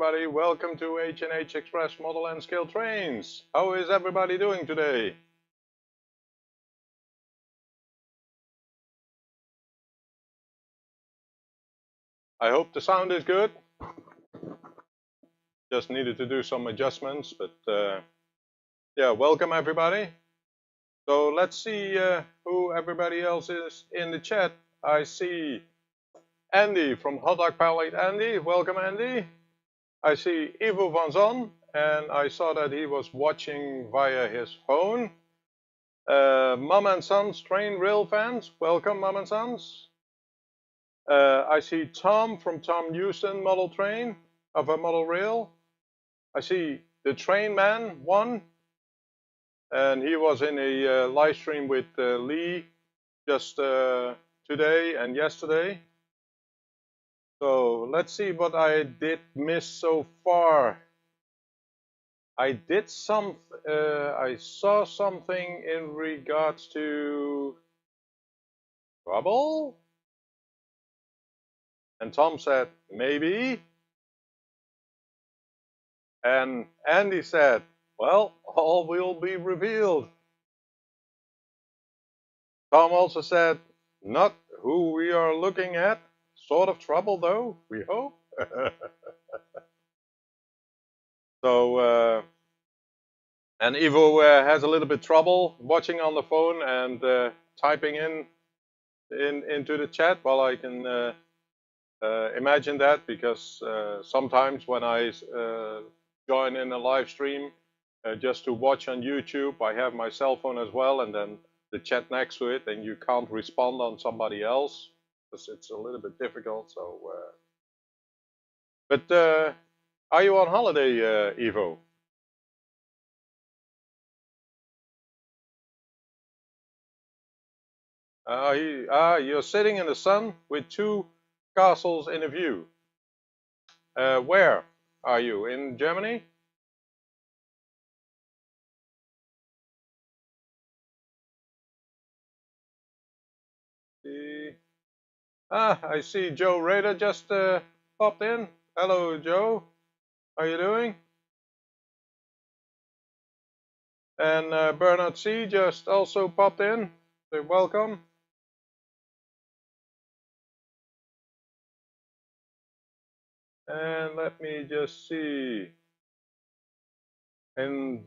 everybody. Welcome to H&H Express model and scale trains. How is everybody doing today? I hope the sound is good. Just needed to do some adjustments, but yeah, welcome everybody. So let's see who everybody else is in the chat. I see Andy from Hot Dog Palette. Andy, welcome Andy. I see Ivo van Zon, and I saw that he was watching via his phone. Mom and Sons Train Rail fans, welcome Mom and Sons. I see Tom from Tom Houston Model Train of a Model Rail. I see the Train Man 1, and he was in a live stream with Lee just today and yesterday. So let's see what I did miss so far. I saw something in regards to trouble, and Tom said maybe, and Andy said, well, all will be revealed. Tom also said, not who we are looking at. Sort of trouble though, we hope. So, and Ivo has a little bit trouble watching on the phone and typing into the chat. Well, I can imagine that because sometimes when I join in a live stream just to watch on YouTube, I have my cell phone as well, and then the chat next to it, and you can't respond on somebody else because it's a little bit difficult. So, but are you on holiday, Ivo? You're sitting in the sun with two castles in a view. Where are you? In Germany? I see Joe Rader just popped in. Hello, Joe. How you doing? And Bernard C just also popped in. So welcome. And let me just see. And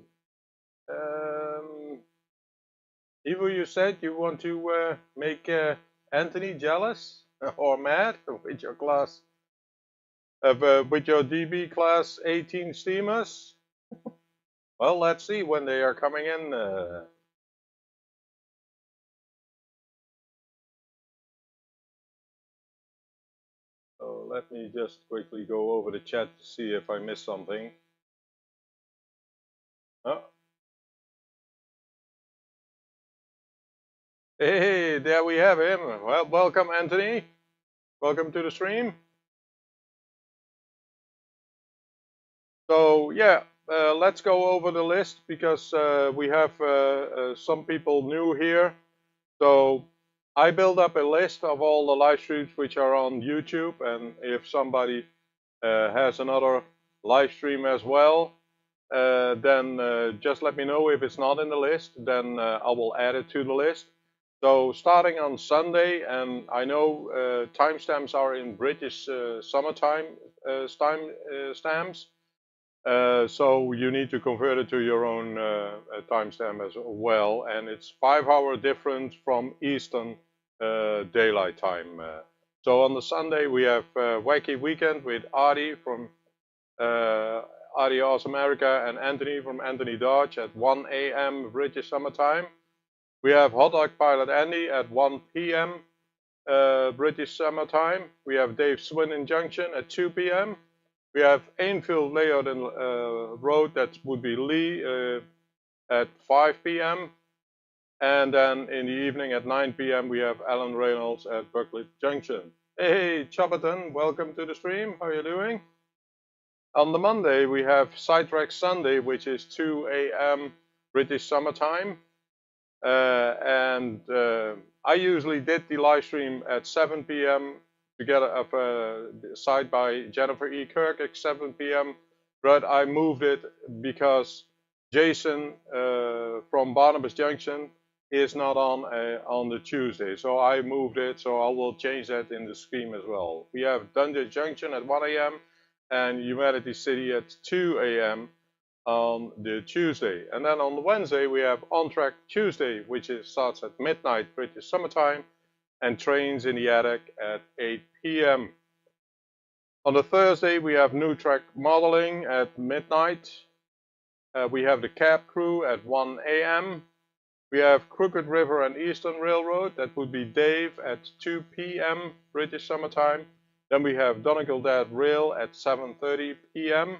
Ivo, you said you want to make Anthony jealous or mad with your class, with your DB class 18 steamers. Well, let's see when they are coming in. So let me just quickly go over the chat to see if I missed something. Oh. Hey, there we have him. Well, welcome, Anthony. Welcome to the stream. So yeah, let's go over the list because we have some people new here. So I build up a list of all the live streams which are on YouTube, and if somebody has another live stream as well, then just let me know. If it's not in the list, then I will add it to the list. So starting on Sunday, and I know timestamps are in British summertime stamps, so you need to convert it to your own timestamp as well, and it's 5 hour difference from Eastern Daylight Time. So on the Sunday we have Wacky Weekend with Adi from Adios America and Anthony from Anthony Dodge at 1 a.m. British Summer Time. We have Hot Dog Pilot Andy at 1 p.m. British Summer Time. We have Dave Swinton Junction at 2 p.m. We have Enfield Layout and Road, that would be Lee, at 5 p.m. And then in the evening at 9 p.m. we have Alan Reynolds at Buckley Junction. Hey, Chopperton, welcome to the stream. How are you doing? On the Monday, we have Sidetrack Sunday, which is 2 a.m. British Summer Time. I usually did the live stream at 7 p.m. together side by Jennifer E. Kirk at 7 p.m. But I moved it because Jason from Barnabas Junction is not on the Tuesday, so I moved it. So I will change that in the scheme as well. We have Dungeon Junction at 1 a.m. and Humanity City at 2 a.m. on the Tuesday. And then on the Wednesday we have On Track Tuesday, which starts at midnight British summertime, and Trains in the Attic at 8 p.m. On the Thursday we have New Track Modeling at midnight. We have the Cab Crew at 1 a.m. We have Crooked River and Eastern Railroad, that would be Dave at 2 p.m. British summertime. Then we have Donegal Dead Rail at 7:30 p.m.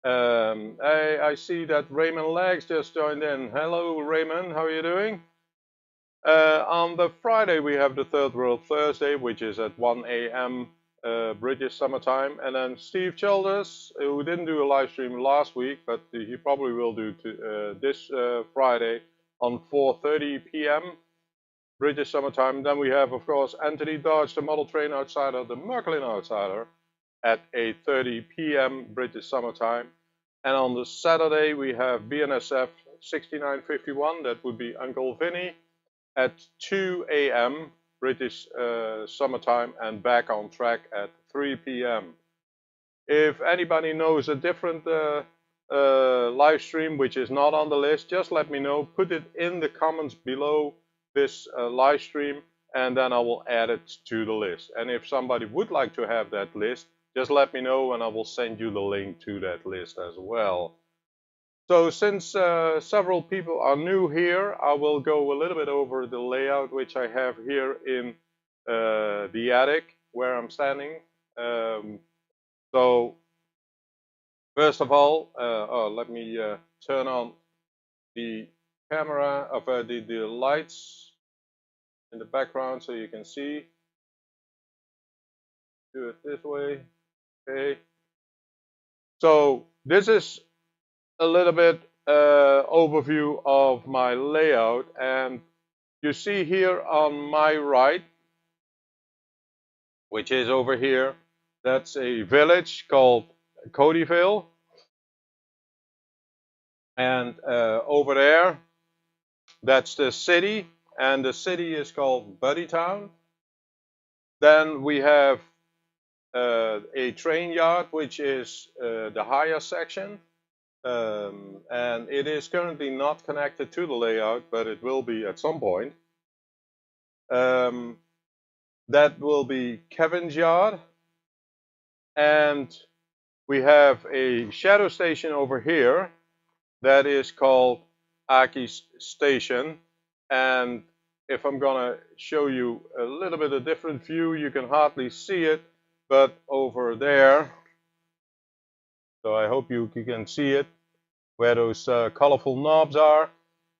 I see that Raymond Legs just joined in. Hello Raymond, how are you doing? On the Friday we have the Third World Thursday, which is at 1 a.m. British summertime. And then Steve Childers, who didn't do a live stream last week, but he probably will do this Friday on 4:30 p.m. British summertime. Then we have, of course, Anthony Dodge, the model train outsider, the Merklin outsider, at 8:30 p.m. British summertime. And on the Saturday we have BNSF 6951, that would be Uncle Vinny, at 2 a.m. British summertime, and Back on Track at 3 p.m. If anybody knows a different live stream which is not on the list, just let me know. Put it in the comments below this live stream, and then I will add it to the list. And if somebody would like to have that list, just let me know and I will send you the link to that list as well. So since several people are new here, I will go a little bit over the layout which I have here in the attic where I'm standing. So first of all, let me turn on the camera of the lights in the background so you can see. Do it this way. Okay. So this is a little bit overview of my layout, and you see here on my right, which is over here, that's a village called Codyville, and over there that's the city, and the city is called Buddytown. Then we have a train yard, which is the higher section. And it is currently not connected to the layout, but it will be at some point. That will be Kevin's yard. And we have a shadow station over here that is called Aki's Station. And if I'm gonna show you a little bit of different view, you can hardly see it, but over there, so I hope you can see it, where those colorful knobs are,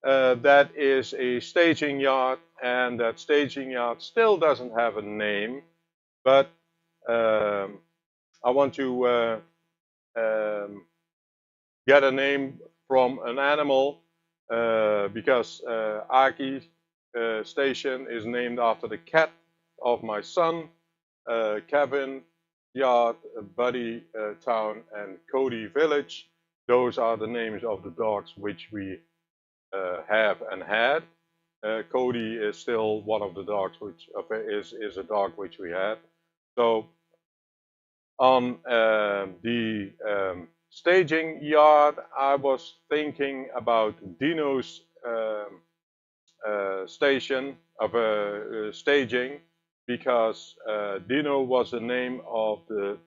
that is a staging yard, and that staging yard still doesn't have a name, but I want to get a name from an animal because Aki Station is named after the cat of my son, Kevin, Yard, Buddy Town, and Cody Village. Those are the names of the dogs which we have and had. Cody is still one of the dogs which is a dog which we had. So on the staging yard, I was thinking about Dino's station of staging, because Dino was the name of the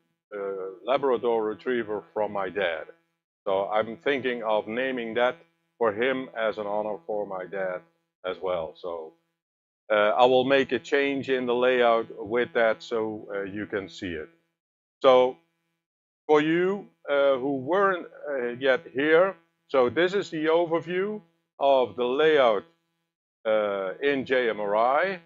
Labrador Retriever from my dad. So I'm thinking of naming that for him as an honor for my dad as well. So I will make a change in the layout with that so you can see it. So for you who weren't yet here, so this is the overview of the layout in JMRI,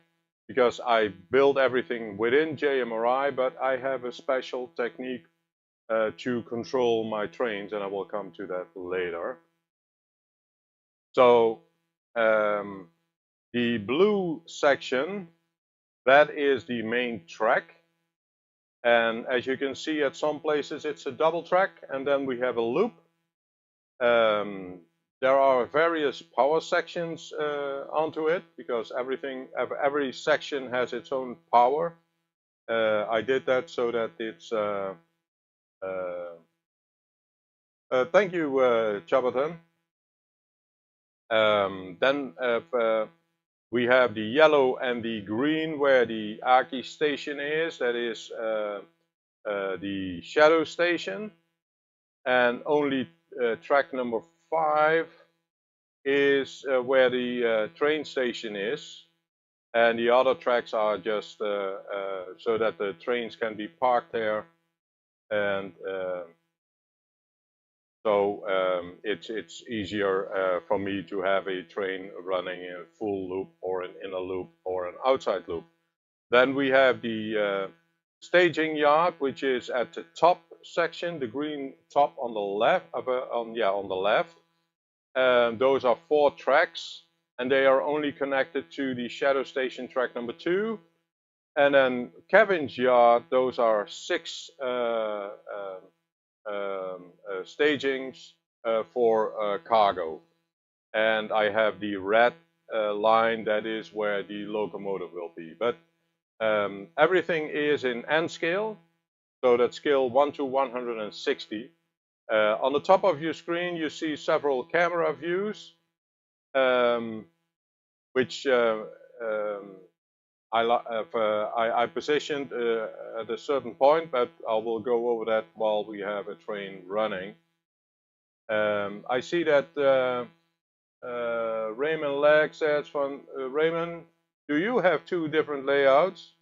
because I build everything within JMRI, but I have a special technique to control my trains, and I will come to that later. So the blue section That is the main track. And as you can see, at some places it's a double track, and then we have a loop. There are various power sections onto it, because every section has its own power. I did that so that it's thank you, Chabatan. Then we have the yellow and the green where the Aki station is. That is the shadow station. And only track number 5 is where the train station is. And the other tracks are just so that the trains can be parked there. And so it's easier for me to have a train running in a full loop or an inner loop or an outside loop. Then we have the staging yard, which is at the top section, the green top on the left. On the left. Those are 4 tracks, and they are only connected to the shadow station track number 2. And then Kevin's yard, those are 6 stagings for cargo. And I have the red line, that is where the locomotive will be. But everything is in nscale, so that's scale 1 to 160. On the top of your screen, you see several camera views, which I positioned at a certain point, but I will go over that while we have a train running. I see that Raymond Leg says, Raymond, do you have 2 different layouts?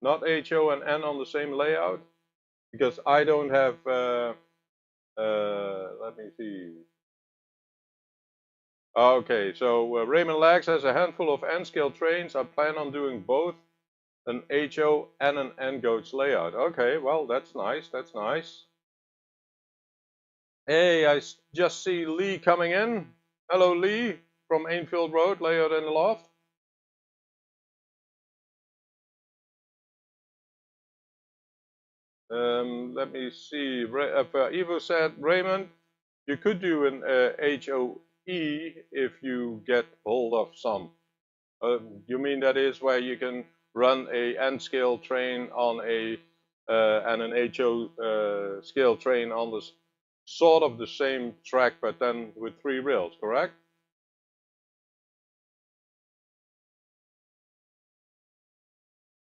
Not HO and N on the same layout? Because I don't have, let me see. Okay, so Raymond Lags has a handful of N-scale trains. I plan on doing both an HO and an N-gauge layout. Okay, well, that's nice, that's nice. Hey, I just see Lee coming in. Hello, Lee, from Ainfield Road, layout in the loft. Let me see. Ivo said, Raymond, you could do an HOE if you get hold of some. You mean that is where you can run a N-scale train on a and an HO scale train on the sort of the same track, but then with 3 rails, correct?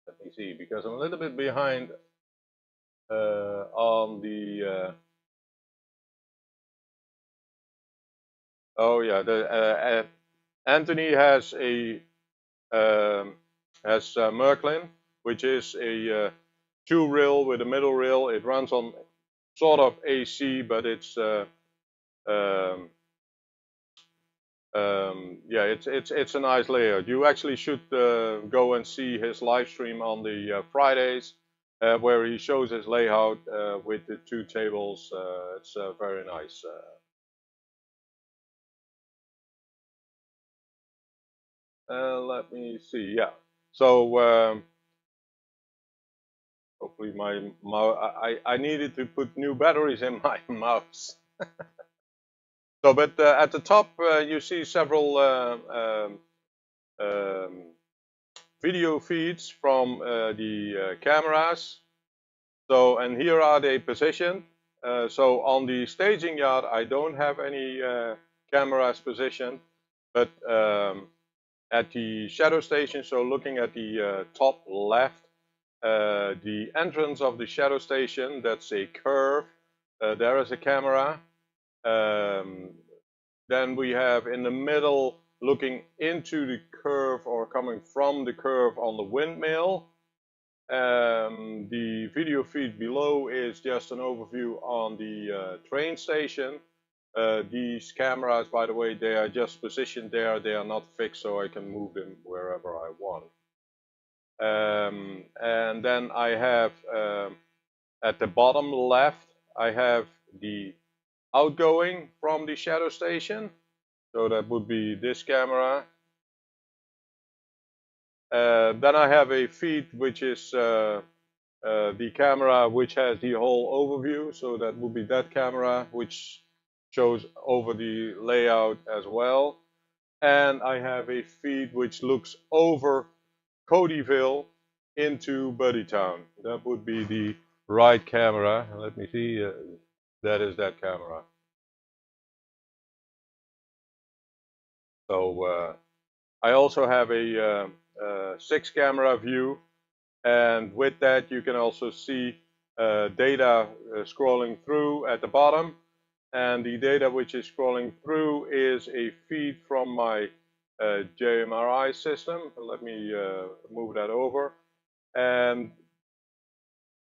Let me see, because I'm a little bit behind on the. Oh yeah, the Anthony has a Merklin, which is a 2 rail with a middle rail. It runs on sort of AC, but it's yeah, it's a nice layout. You actually should go and see his live stream on the Fridays, where he shows his layout with the 2 tables. It's very nice. Let me see. Yeah. So hopefully my mouse. I needed to put new batteries in my mouse. So, but at the top you see several video feeds from the cameras. So, and here are they positioned. So on the staging yard, I don't have any cameras positioned, but at the shadow station, so looking at the top left, the entrance of the shadow station, that's a curve. There is a camera. Then we have in the middle, looking into the curve or coming from the curve on the windmill. The video feed below is just an overview on the train station. These cameras, by the way, they are just positioned there. They are not fixed, so I can move them wherever I want. And then I have at the bottom left, I have the outgoing from the shadow station. So that would be this camera. Then I have a feed which is the camera which has the whole overview. So that would be that camera which shows over the layout as well. And I have a feed which looks over Codyville into Buddytown. That would be the right camera. Let me see. That is that camera. So I also have a 6-camera view, and with that you can also see data scrolling through at the bottom. And the data which is scrolling through is a feed from my JMRI system. Let me move that over. And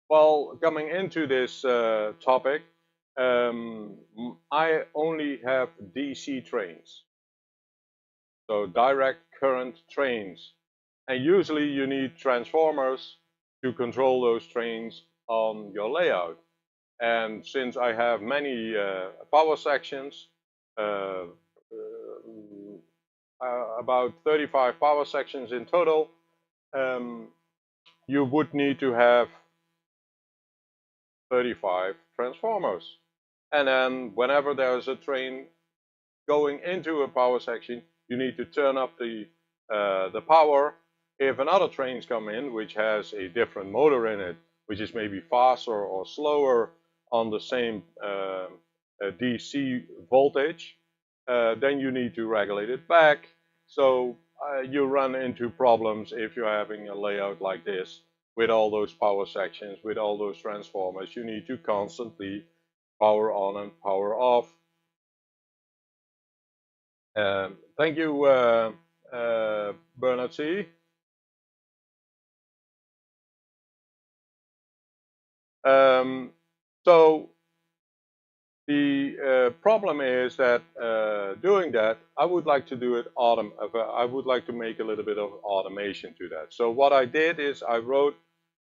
while coming into this topic, I only have DC trains, so direct current trains. And usually you need transformers to control those trains on your layout. And since I have many power sections, uh, about 35 power sections in total, you would need to have 35 transformers. And then whenever there's a train going into a power section, you need to turn up the power. If another train's come in, which has a different motor in it, which is maybe faster or slower on the same DC voltage, then you need to regulate it back. So you run into problems if you're having a layout like this with all those power sections, with all those transformers. You need to constantly power on and power off. Thank you, Bernard C. So the problem is that doing that, I would like to do it I would like to make a little bit of automation to that. So what I did is I wrote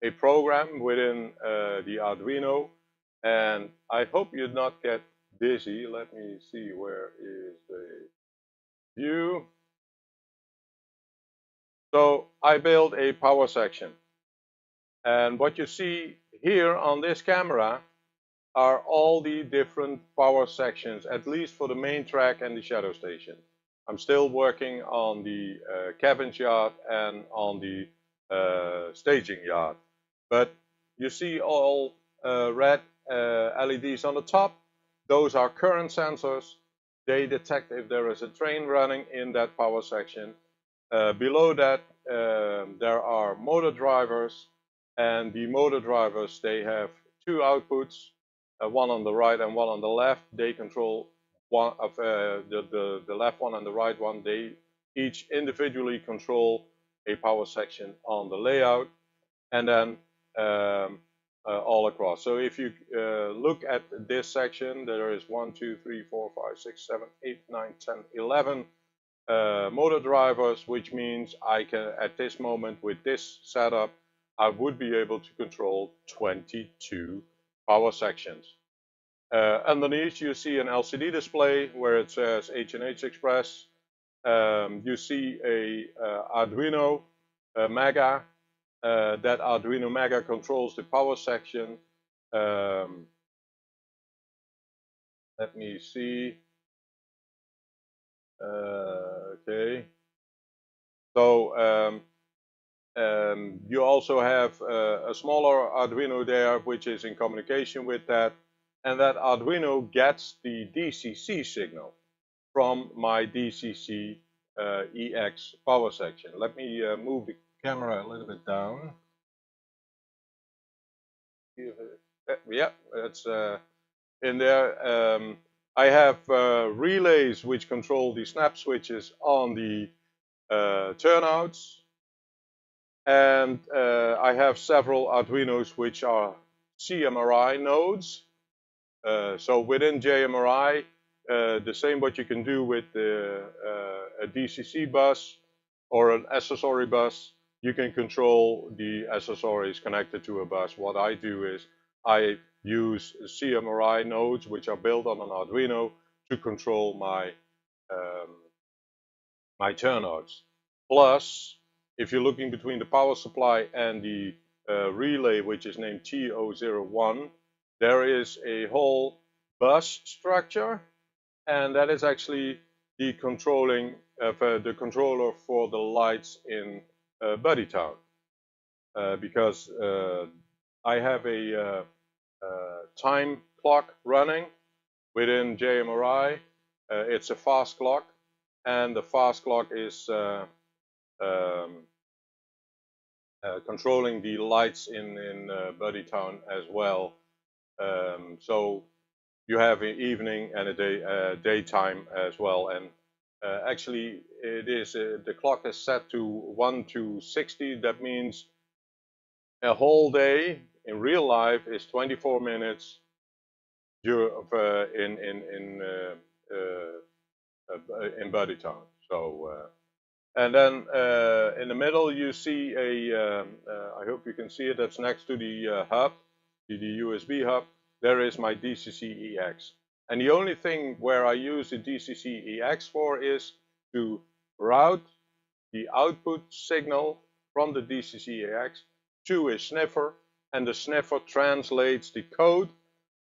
a program within the Arduino, and I hope you not get dizzy. Let me see, where is the view? So I built a power section, and what you see here on this camera are all the different power sections, at least for the main track and the shadow station. I'm still working on the cabins yard and on the staging yard. But you see all red LEDs on the top. Those are current sensors. They detect if there is a train running in that power section. Below that, there are motor drivers, and the motor drivers, they have two outputs, one on the right and one on the left. They control one of the left one and the right one. They each individually control a power section on the layout, and then all across. So if you look at this section, there is 1, 2, 3, 4, 5, 6, 7, 8, 9, 10, 11 motor drivers, which means I can, at this moment with this setup, I would be able to control 22 power sections. Underneath you see an LCD display where it says H&H Express. You see a Arduino Mega. That Arduino Mega controls the power section. Let me see. Okay. So you also have a smaller Arduino there, which is in communication with that. And that Arduino gets the DCC signal from my DCC EX power section. Let me move the camera a little bit down. Yeah, it's in there. I have relays which control the snap switches on the turnouts. And I have several Arduinos which are CMRI nodes. So within JMRI, the same what you can do with a DCC bus or an accessory bus, you can control the accessories connected to a bus. What I do is I use CMRI nodes which are built on an Arduino to control my um, my turnouts. Plus, if you're looking between the power supply and the relay, which is named T001, there is a whole bus structure, and that is actually the the controller for the lights in Buddytown, because I have a time clock running within JMRI. It's a fast clock, and the fast clock is um, controlling the lights in Buddytown as well. So you have an evening and a daytime as well. And actually, it is the clock is set to 1 to 60. That means a whole day in real life is 24 minutes in Buddytown. So. And then in the middle you see I hope you can see it, that's next to the hub, the USB hub, there is my DCC-EX. And the only thing where I use the DCC-EX for is to route the output signal from the DCC-EX to a sniffer, and the sniffer translates the code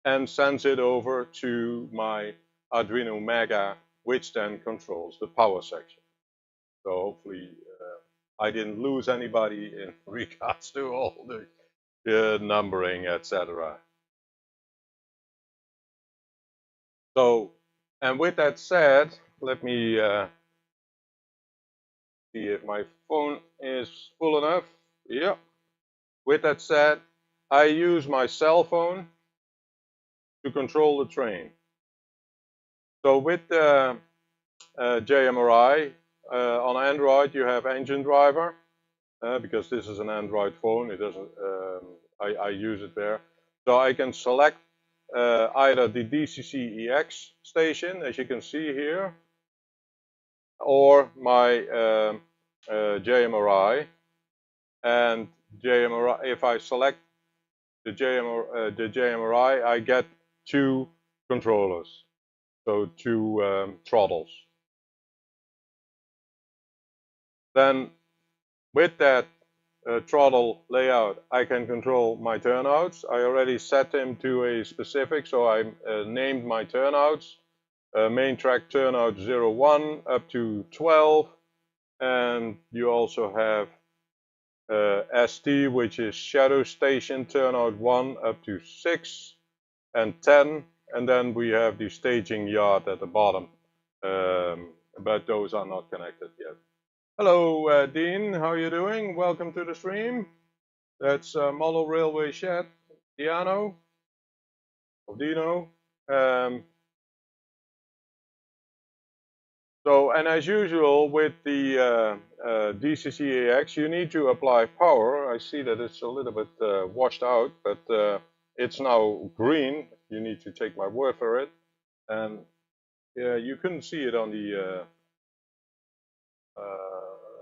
and sends it over to my Arduino Mega, which then controls the power section. So hopefully I didn't lose anybody in regards to all the numbering, etc. So, and with that said, let me see if my phone is full enough. Yeah. With that said, I use my cell phone to control the train. So with the JMRI on Android, you have Engine Driver. Because this is an Android phone, it doesn't. I use it there, so I can select either the DCC-EX station, as you can see here, or my JMRI. And JMRI, if I select the JMRI, I get two controllers, so two throttles. Then with that throttle layout, I can control my turnouts. I already set them to a specific, so I named my turnouts. Main track turnout 01 up to 12, and you also have ST, which is shadow station turnout 1 up to 6 and 10, and then we have the staging yard at the bottom, but those are not connected yet. Hello, Dean. How are you doing? Welcome to the stream. That's Model Railway Shed, Dino. So, and as usual with the DCC-EX, you need to apply power. I see that it's a little bit washed out, but it's now green. You need to take my word for it. And yeah, you couldn't see it on the.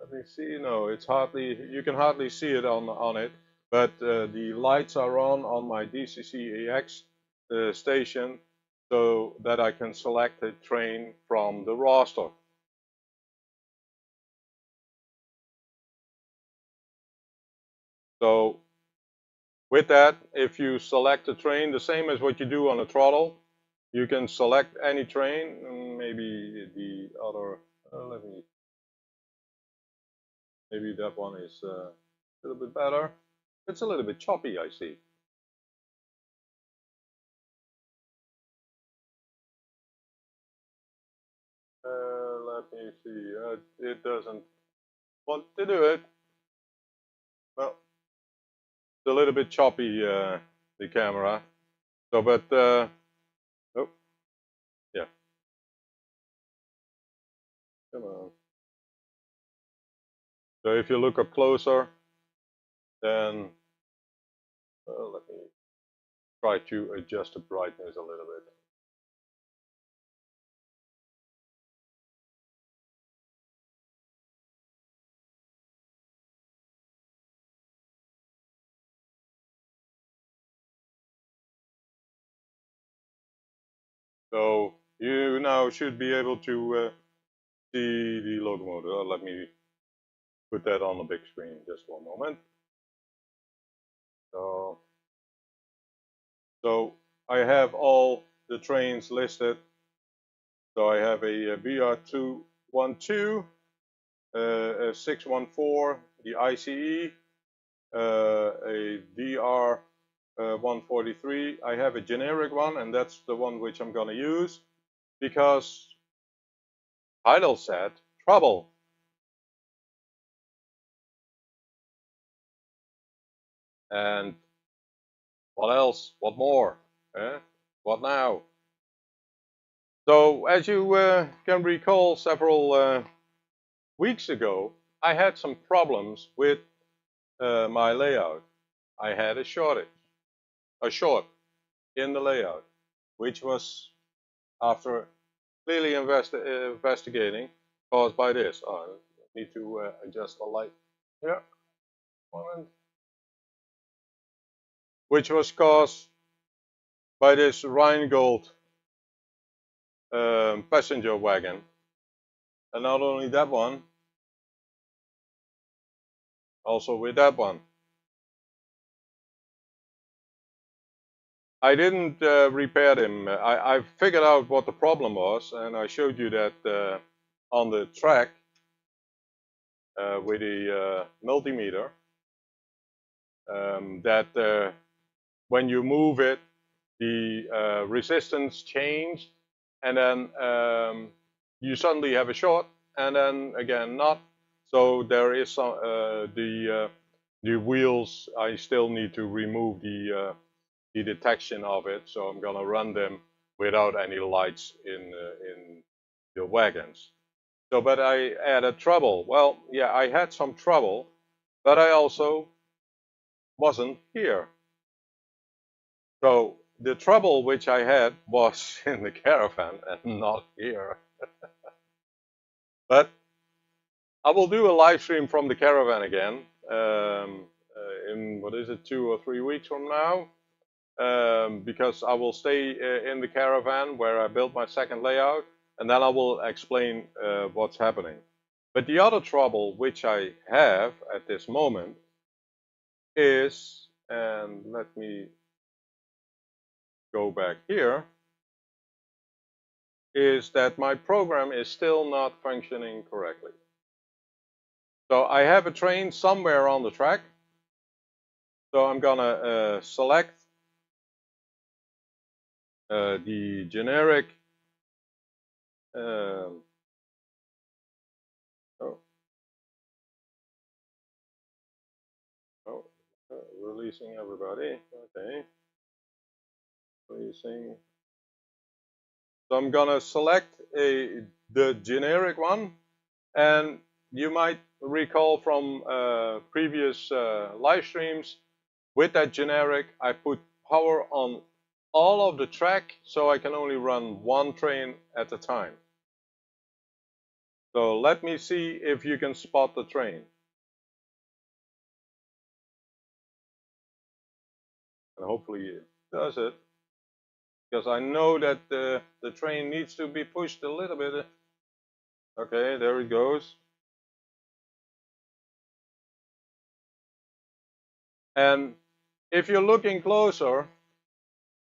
Let me see. No, it's hardly. You can hardly see it on it. But the lights are on my DCC-EX station, so that I can select a train from the roster. So with that, if you select a train, the same as what you do on a throttle, you can select any train. Maybe the other. Maybe that one is a little bit better. It's a little bit choppy, I see. Let me see. It doesn't want to do it. Well, it's a little bit choppy, the camera. So, but oh, yeah. Come on. So if you look up closer, then let me try to adjust the brightness a little bit. So you now should be able to see the locomotive. Let me put that on the big screen just one moment. So I have all the trains listed. So I have a BR212, a 614, the ICE, a DR143. I have a generic one, and that's the one which I'm going to use because title said trouble. And what else? What more? What now? So as you can recall, several weeks ago, I had some problems with my layout. I had a short in the layout, which was after clearly investigating caused by this. Oh, I need to adjust the light here. Which was caused by this Rheingold passenger wagon. And not only that one, also with that one. I didn't repair them. I figured out what the problem was, and I showed you that on the track with the multimeter, that when you move it, the resistance changed, and then you suddenly have a short, and then again not. So there is some the wheels. I still need to remove the detection of it. So I'm gonna run them without any lights in the wagons. So, but I added trouble. Well, yeah, I had some trouble, but I also wasn't here. So the trouble which I had was in the caravan and not here. But I will do a live stream from the caravan again in, what is it, 2 or 3 weeks from now, because I will stay in the caravan where I built my second layout, and then I will explain what's happening. But the other trouble which I have at this moment is, and let me go back here, is that my program is still not functioning correctly. So I have a train somewhere on the track. So I'm gonna select the generic oh, releasing everybody. Okay, releasing. So I'm gonna select the generic one, and you might recall from previous live streams, with that generic I put power on all of the track, so I can only run one train at a time. So let me see if you can spot the train. And hopefully it does it, because I know that the train needs to be pushed a little bit. Okay, there it goes. And if you're looking closer,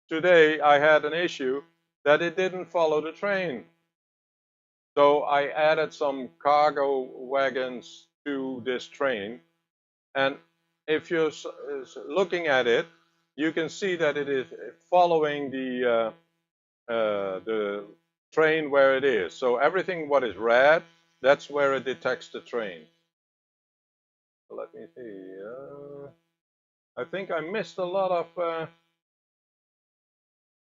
today I had an issue that it didn't follow the train. So I added some cargo wagons to this train, and if you're looking at it, you can see that it is following the train where it is. So everything what is red, that's where it detects the train. So let me see. I think I missed a lot of.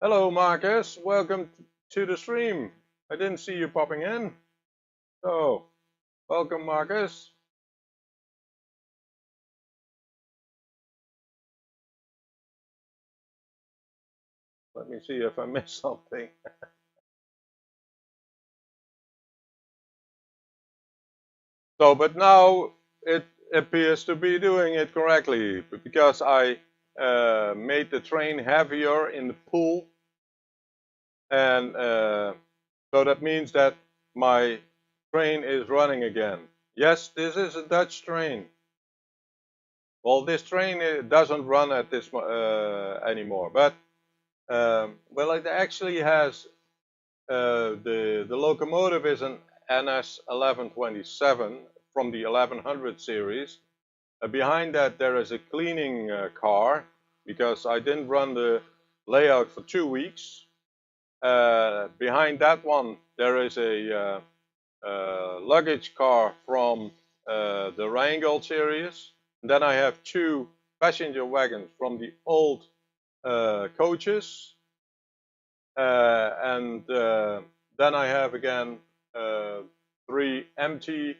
Hello, Marcus. Welcome to the stream. I didn't see you popping in. So, welcome, Marcus. Let me see if I missed something. So, but now it appears to be doing it correctly because I made the train heavier in the pull, and So that means that my train is running again. Yes, this is a Dutch train. Well, this train doesn't run at this anymore, but well, it actually has the locomotive is an NS 1127 from the 1100 series. Behind that there is a cleaning car because I didn't run the layout for 2 weeks. Behind that one there is a luggage car from the Rheingold series. And then I have 2 passenger wagons from the old coaches. And then I have again 3 empty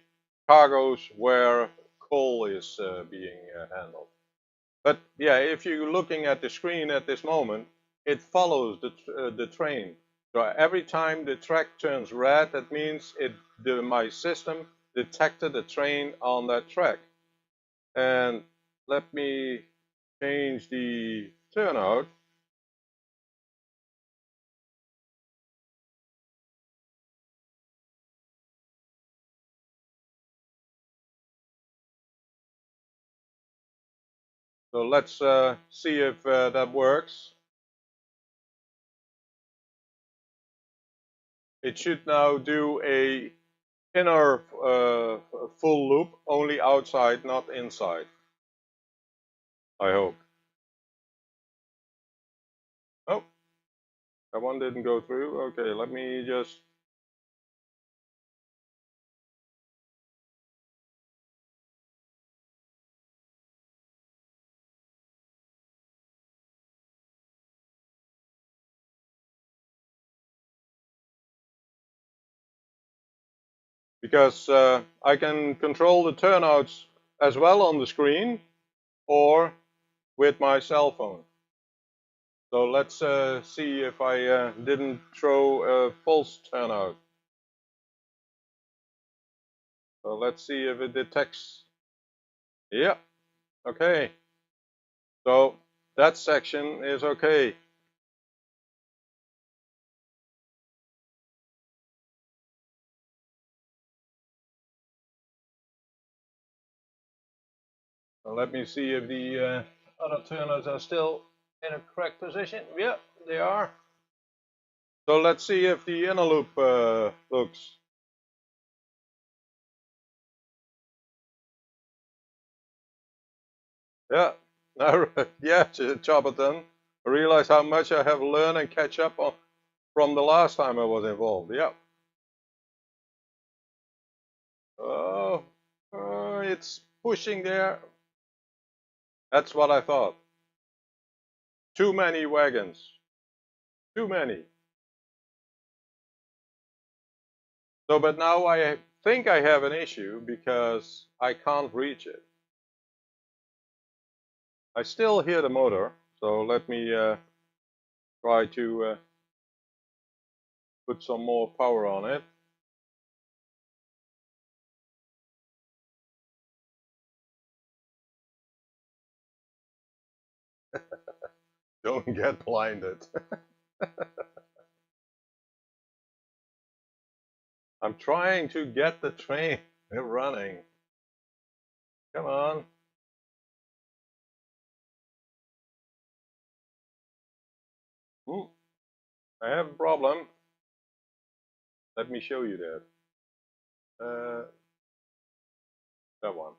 cargoes where coal is being handled. But yeah, if you're looking at the screen at this moment, it follows the train. So every time the track turns red, that means my system detected a train on that track. And let me change the turnout. So let's see if that works. It should now do a inner full loop, only outside, not inside. I hope. Oh, that one didn't go through. Okay, let me just. Because I can control the turnouts as well on the screen or with my cell phone. So let's see if I didn't throw a false turnout. So let's see if it detects. Yeah, okay. So that section is okay. So let me see if the other turnouts are still in a correct position. Yeah, they are. So let's see if the inner loop looks. Yeah, yeah, Choberton. I realize how much I have learned and catch up on from the last time I was involved. Yeah. Oh, it's pushing there. That's what I thought. Too many wagons. Too many. So, but now I think I have an issue because I can't reach it. I still hear the motor, so let me try to put some more power on it. Don't get blinded. I'm trying to get the train running. Come on. Ooh, I have a problem. Let me show you that. That one.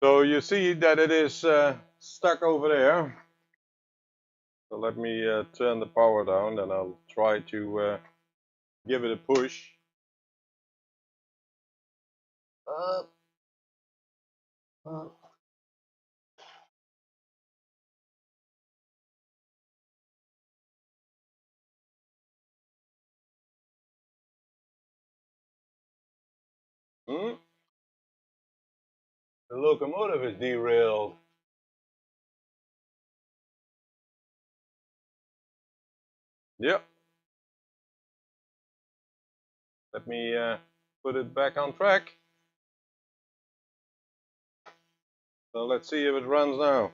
So you see that it is stuck over there. So let me turn the power down and I'll try to give it a push. Up. Up. Hmm? The locomotive is derailed. Yep. Let me put it back on track. So let's see if it runs now.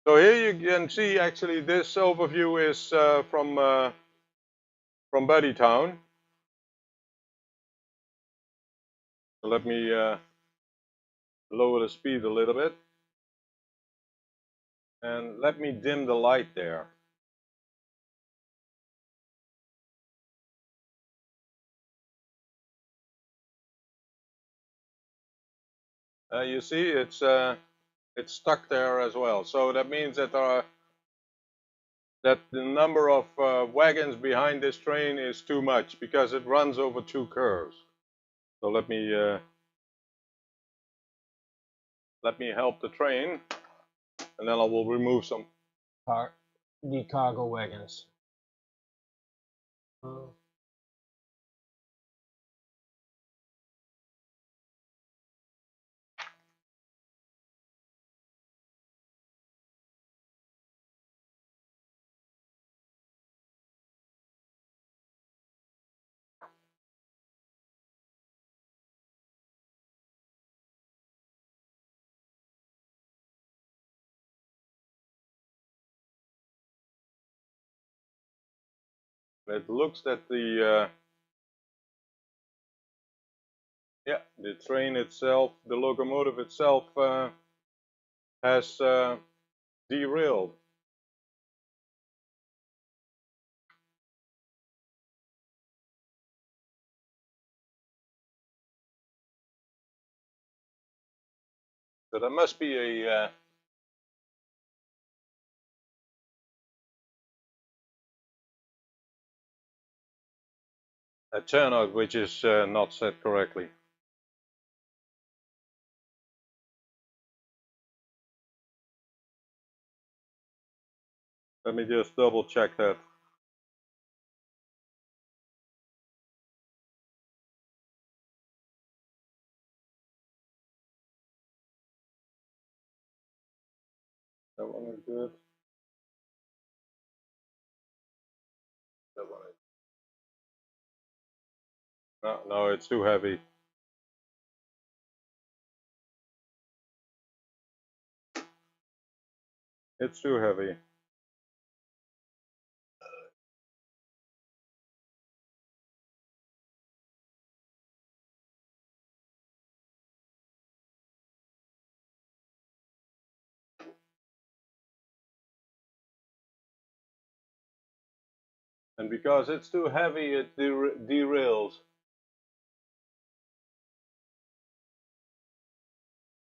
So here you can see actually this overview is from Buddytown. So let me lower the speed a little bit. And let me dim the light there. You see it's stuck there as well. So that means that the number of wagons behind this train is too much because it runs over two curves. So let me help the train, and then I will remove some the cargo wagons. It looks that the train itself, the locomotive itself, has derailed. So there must be a turnout which is not set correctly. Let me just double check that. That one is good. That one is... No, it's too heavy. It's too heavy. And because it's too heavy, it derails.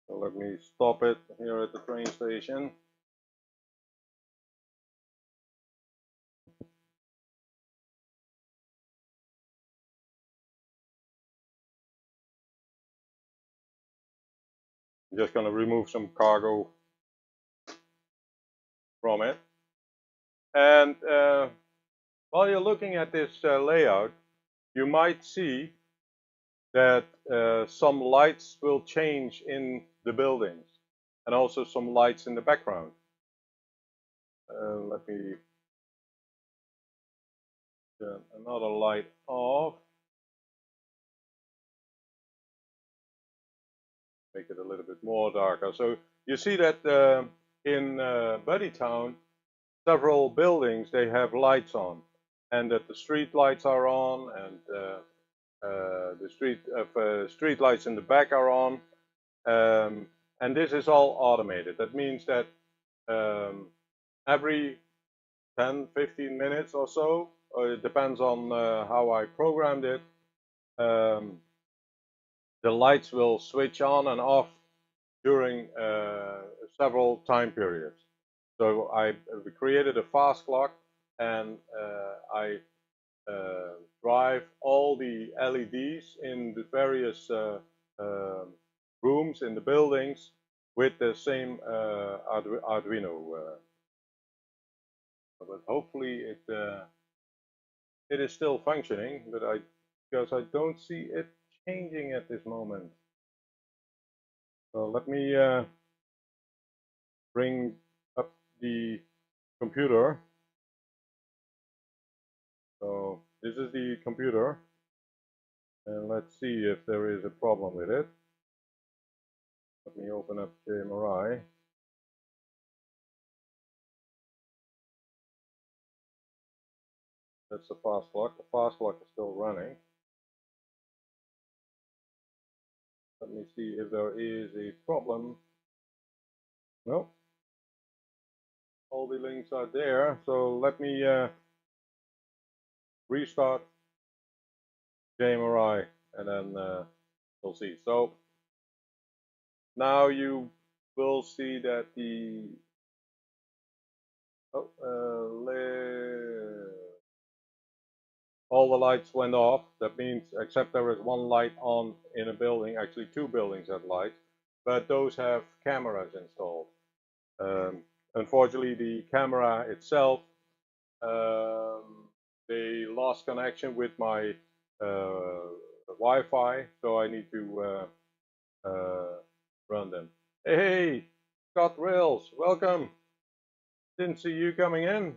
So let me stop it here at the train station. I'm just going to remove some cargo from it. And while you're looking at this layout, you might see that some lights will change in the buildings and also some lights in the background. Let me turn another light off. Make it a little bit more darker. So you see that in Buddytown, several buildings, they have lights on, and that the street lights are on, and the street lights in the back are on, and this is all automated. That means that every 10-15 minutes or so, or it depends on how I programmed it, the lights will switch on and off during several time periods. So I created a fast clock, and I drive all the LEDs in the various rooms in the buildings with the same Arduino. But hopefully it is still functioning, but because I don't see it changing at this moment. So let me bring up the computer. So this is the computer, and let's see if there is a problem with it. Let me open up JMRI. That's the fast clock. The fast clock is still running. Let me see if there is a problem. Nope. All the links are there. So let me restart JMRI and then we'll see. So now you will see that the all the lights went off. That means, except there is one light on in a building, actually two buildings have lights, but those have cameras installed. Unfortunately, the camera itself, they lost connection with my Wi-Fi, so I need to run them. Hey, Scott Rails, welcome. Didn't see you coming in.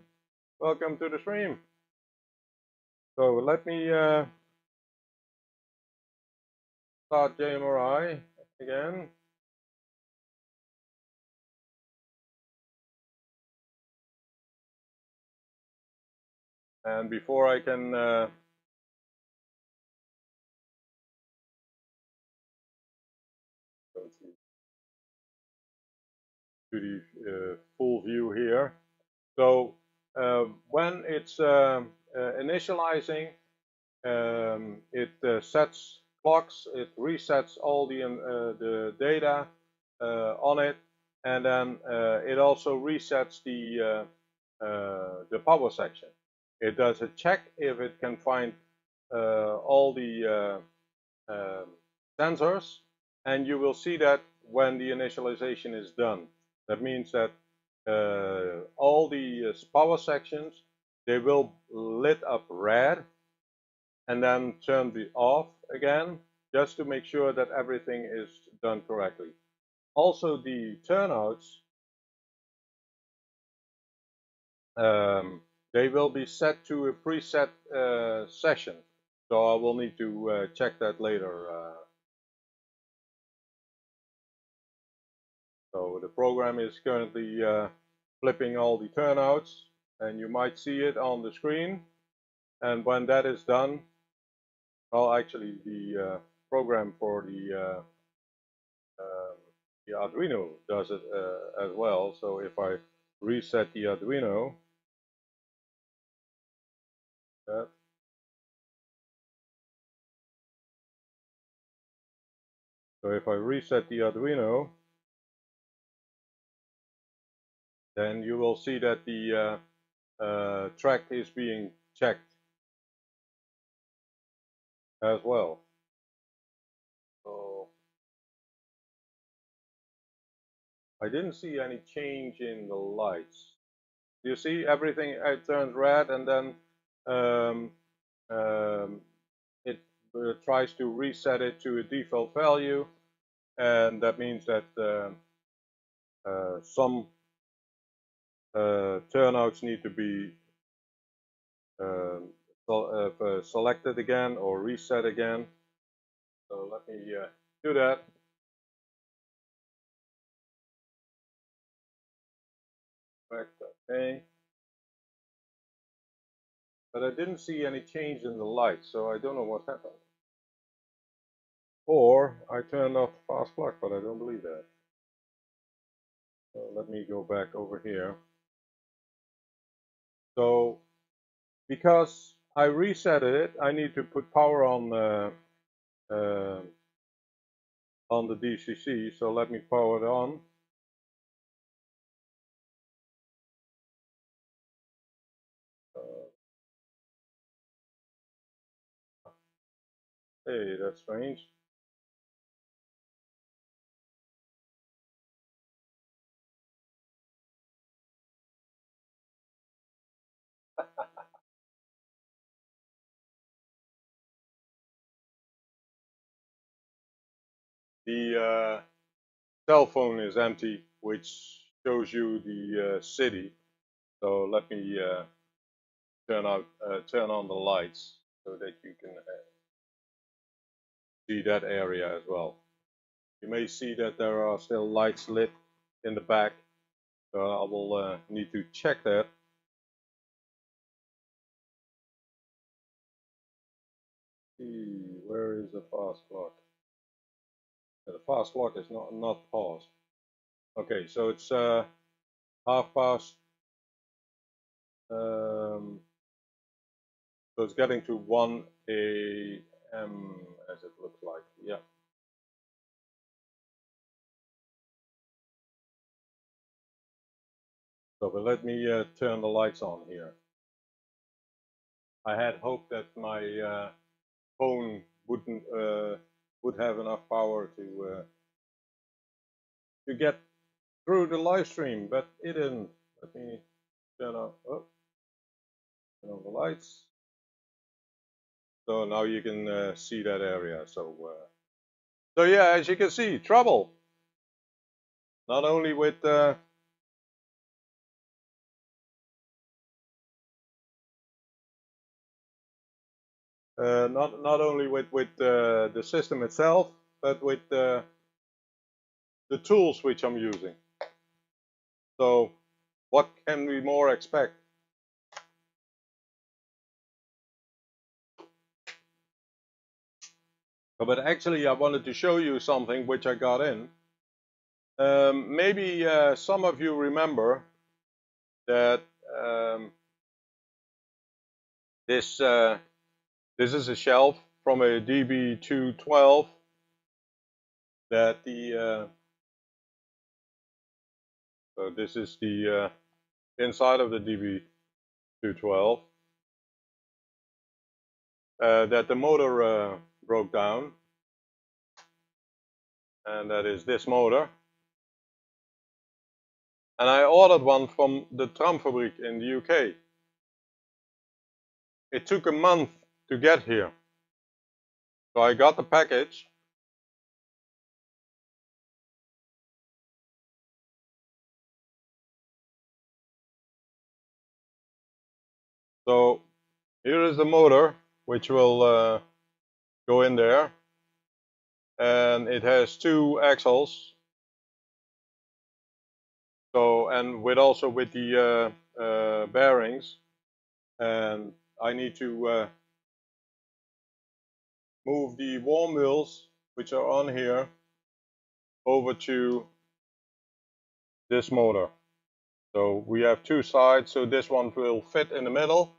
Welcome to the stream. So let me start JMRI again. And before I can go to the full view here. So when it's initializing, it sets clocks, it resets all the data on it, and then it also resets the power section. It does a check if it can find all the sensors, and you will see that when the initialization is done. That means that all the power sections, they will lit up red and then turn off again, just to make sure that everything is done correctly. Also, the turnouts, they will be set to a preset session. So I will need to check that later. So the program is currently flipping all the turnouts, and you might see it on the screen. And when that is done, well, actually the program for the Arduino does it as well. So if I reset the Arduino, so if I reset the Arduino, then you will see that the track is being checked as well. So I didn't see any change in the lights. You see everything, it turns red, and then it tries to reset it to a default value, and that means that some turnouts need to be selected again or reset again. So let me do that. Okay. But I didn't see any change in the light, so I don't know what happened. Or I turned off the fast clock, but I don't believe that. So let me go back over here. So because I reset it, I need to put power on the DCC. So let me power it on. Hey, that's strange. The cell phone is empty, which shows you the city. So let me turn on the lights so that you can see that area as well. You may see that there are still lights lit in the back, so I will need to check that. see, where is the fast clock? The fast clock is not paused. Okay, so it's 1/2 so it's getting to 1 a.m. as it looks like. Yeah. So, but let me turn the lights on here. I had hoped that my phone would have enough power to get through the live stream, but it didn't. Let me turn on the lights. So now you can see that area. So yeah, as you can see, trouble. Not only with not only with the system itself, but with the tools which I'm using. So what can we more expect? But actually, I wanted to show you something which I got in. Maybe some of you remember that this is a shelf from a DB212 that so this is the inside of the DB212 that the motor broke down, and that is this motor. And I ordered one from the Tramfabriek in the UK. It took a month to get here. So I got the package. So here is the motor, which will go in there. And it has 2 axles. So, and also with the bearings. And I need to move the warm wheels, which are on here, over to this motor. So we have 2 sides, so this one will fit in the middle.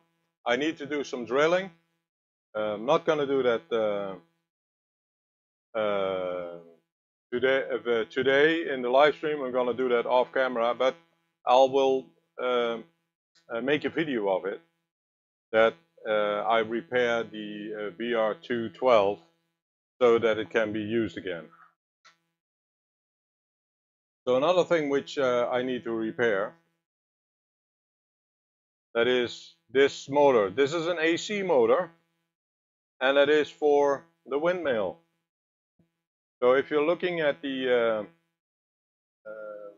I need to do some drilling. I'm not going to do that today in the live stream. I'm going to do that off camera, but I will make a video of it, that I repair the BR212 so that it can be used again. So another thing which I need to repair, that is this motor. This is an AC motor, and that is for the windmill. So if you're looking at the,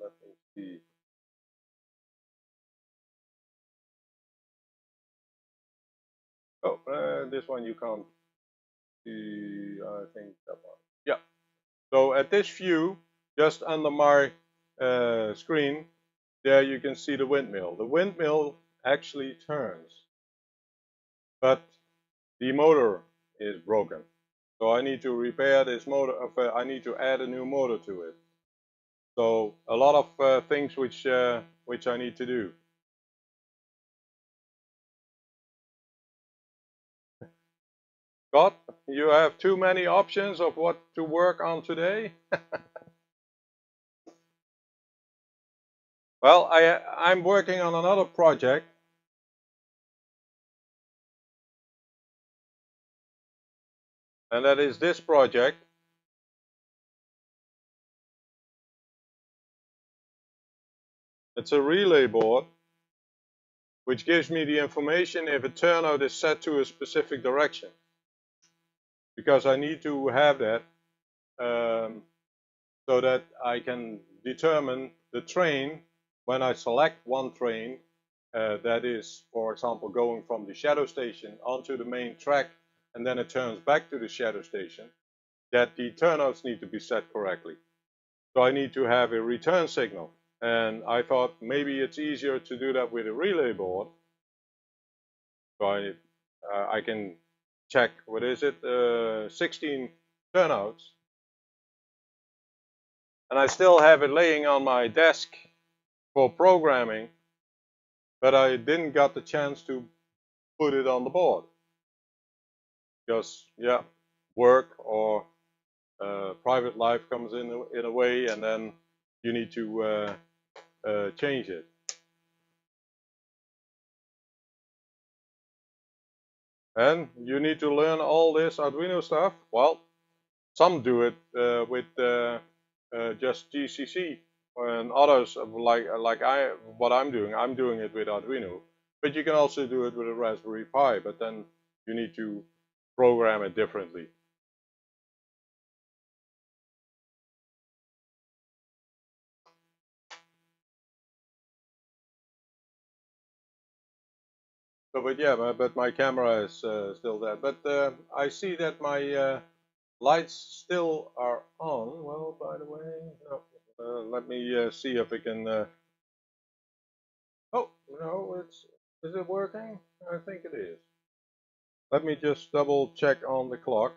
let me see. Oh, this one you can't see, I think that one. Yeah. So at this view, just under my screen, there you can see the windmill. The windmill actually turns, but the motor is broken. So I need to repair this motor, I need to add a new motor to it. So a lot of things which I need to do. Scott, you have too many options of what to work on today? Well, I'm working on another project. And that is this project. It's a relay board, which gives me the information if a turnout is set to a specific direction. Because I need to have that so that I can determine the train when I select one train that is, for example, going from the shadow station onto the main track, and then it turns back to the shadow station, that the turnouts need to be set correctly. So I need to have a return signal. And I thought maybe it's easier to do that with a relay board. So I can check, 16 turnouts. And I still have it laying on my desk for programming, but I didn't got the chance to put it on the board. Because, yeah, work or private life comes in a way, and then you need to change it. And you need to learn all this Arduino stuff. Well, some do it with just GCC, and others what I'm doing it with Arduino. But you can also do it with a Raspberry Pi, but then you need to program it differently. So, but yeah, but my camera is still there. But I see that my lights still are on. Well, by the way, no. Let me see if we can. Oh no, is it working? I think it is. Let me just double check on the clock.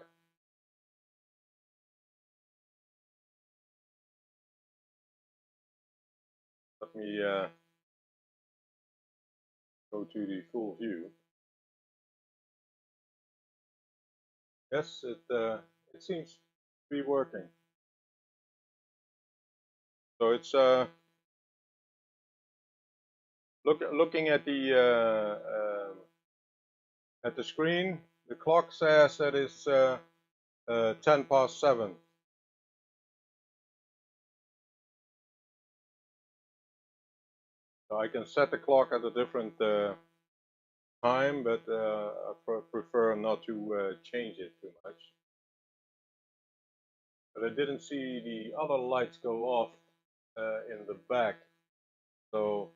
Let me go to the full view. Yes, it seems to be working. So it's looking at the screen. The clock says that it's 10 past 7. So I can set the clock at a different time, but I prefer not to change it too much. But I didn't see the other lights go off in the back, so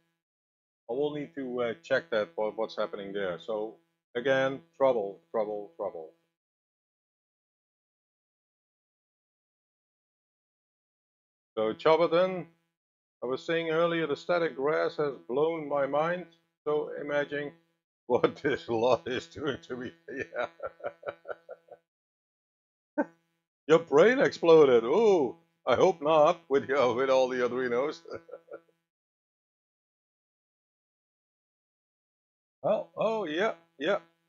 I will need to check that what's happening there. So again, trouble. So Chobaton, I was saying earlier, the static grass has blown my mind. So imagine what this lot is doing to me. Yeah. Your brain exploded. Oh, I hope not with all the Arduinos. Oh yeah,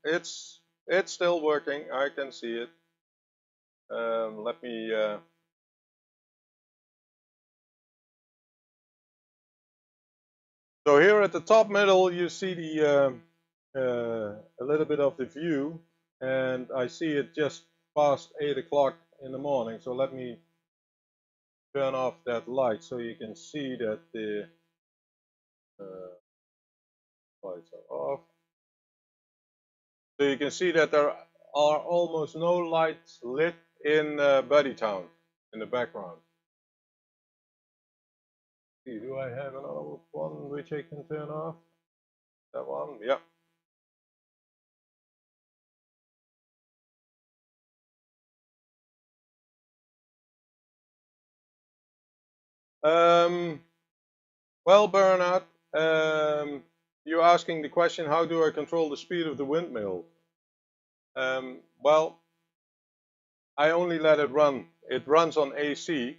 it's still working. I can see it. Let me. So here at the top middle, you see the a little bit of the view, and I see it just past 8 o'clock in the morning. So let me turn off that light so you can see that the lights are off. So you can see that there are almost no lights lit in Buddytown in the background. Do I have another one which I can turn off? That one, yeah. Well, Bernard, you're asking the question, how do I control the speed of the windmill? Well, I only let it run. It runs on AC,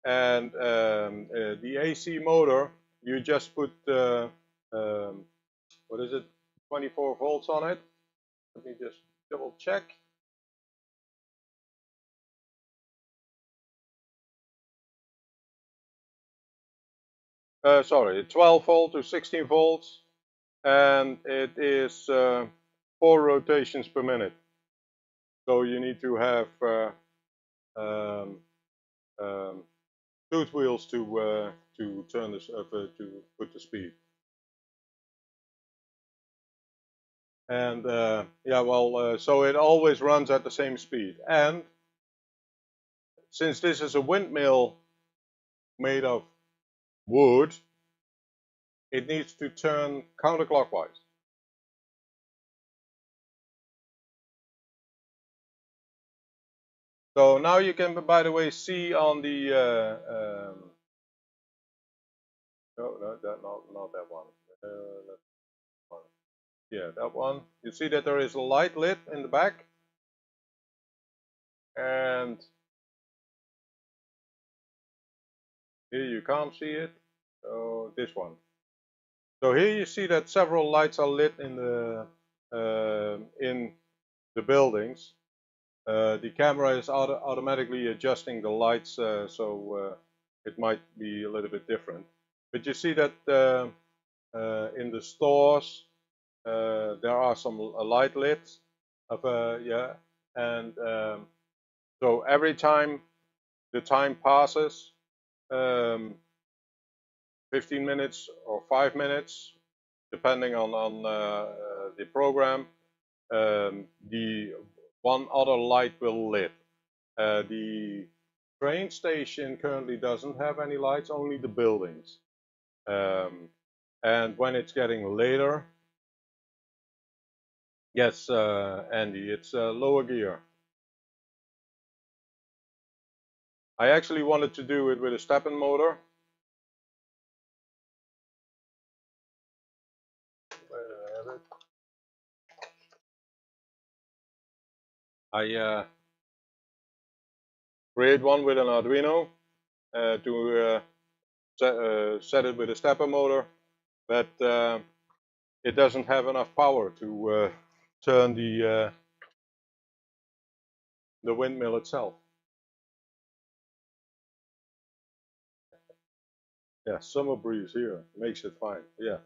and the AC motor, you just put, what is it, 24 volts on it. Let me just double check. Sorry, 12 volt to 16 volts, and it is 4 rotations per minute. So you need to have um, tooth wheels to turn this to put the speed. And yeah, well, so it always runs at the same speed. And since this is a windmill made of wood, it needs to turn counterclockwise. So now you can, by the way, see on the no, not that one. That one. Yeah, that one. You see that there is a light lit in the back, and here you can't see it. So this one. So here you see that several lights are lit in the buildings. The camera is automatically adjusting the lights, so it might be a little bit different. But you see that in the stores there are some light lit of yeah, and so every time the time passes, 15 minutes or 5 minutes, depending on the program, the one other light will lit. The train station currently doesn't have any lights, only the buildings. And when it's getting later, yes, Andy, it's lower gear. I actually wanted to do it with a step-in motor. Where do I have it? I create one with an Arduino to set it with a stepper motor, but it doesn't have enough power to turn the windmill itself. Yeah, summer breeze here makes it fine. Yeah.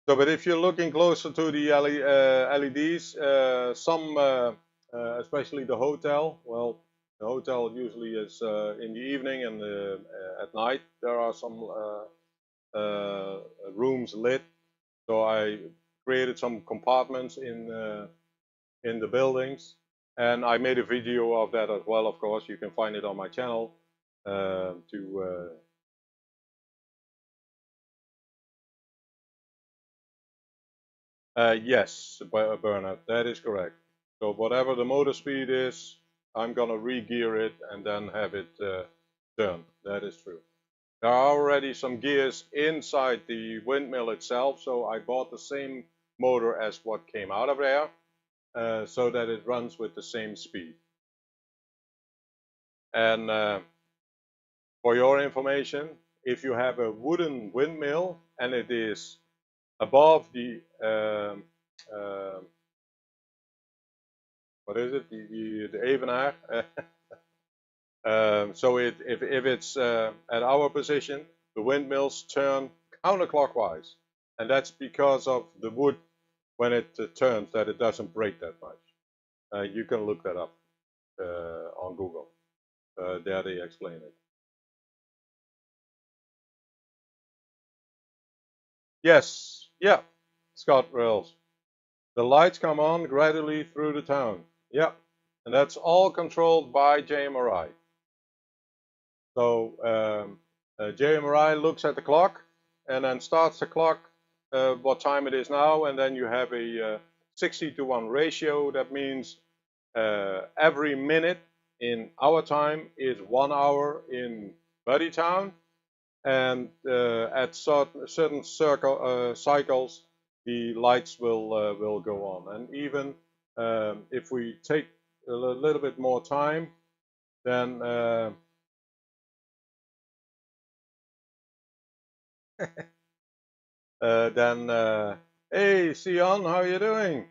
So, but if you're looking closer to the LEDs, some, especially the hotel, well, the hotel usually is in the evening and at night there are some rooms lit. So I created some compartments in the buildings, and I made a video of that as well. Of course, you can find it on my channel. Yes, Bernard, that is correct. So whatever the motor speed is, I'm gonna re-gear it and then have it turn. That is true. There are already some gears inside the windmill itself, so I bought the same motor as what came out of there, so that it runs with the same speed. And for your information, if you have a wooden windmill and it is above the what is it? The evenaar. So if it's at our position, the windmills turn counterclockwise, and that's because of the wood when it turns that it doesn't break that much. You can look that up on Google. There they explain it. Yes, yeah, Scott Rails. The lights come on gradually through the town. Yeah, and that's all controlled by JMRI. So JMRI looks at the clock and then starts the clock what time it is now, and then you have a 60-to-1 ratio. That means every minute in our time is 1 hour in Buddytown, and at certain cycles the lights will go on. And even if we take a little bit more time, then hey Sion, how are you doing?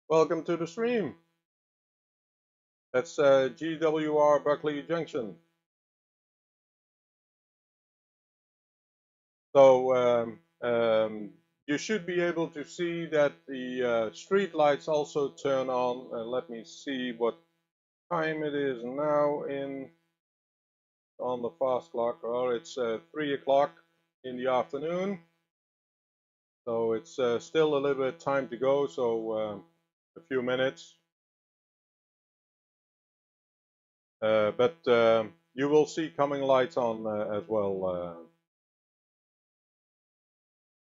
Welcome to the stream. That's GWR Buckley Junction. So you should be able to see that the street lights also turn on. Let me see what time it is now on the fast clock. Well, it's 3 o'clock in the afternoon. So it's still a little bit time to go, so a few minutes. But you will see coming lights on as well.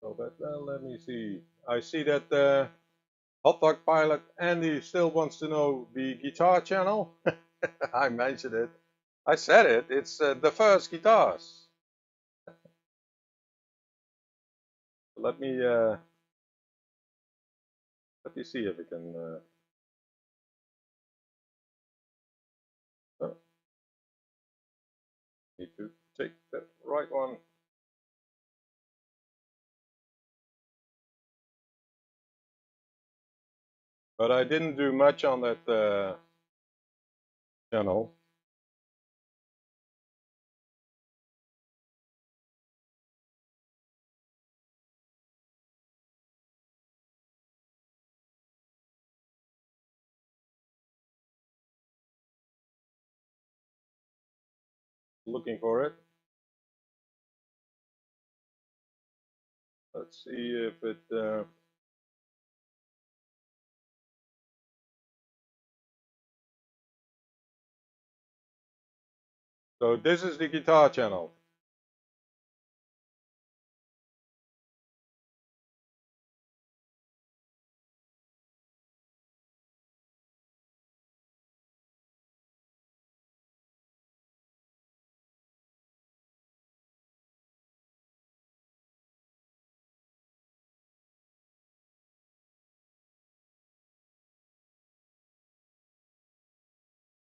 So, but let me see. I see that Hot Dog Pilot Andy still wants to know the guitar channel. I mentioned it. I said it. It's the first guitars. Let me see if we can. Oh, need to take that right one. But I didn't do much on that channel. Looking for it. Let's see if it. So this is the guitar channel.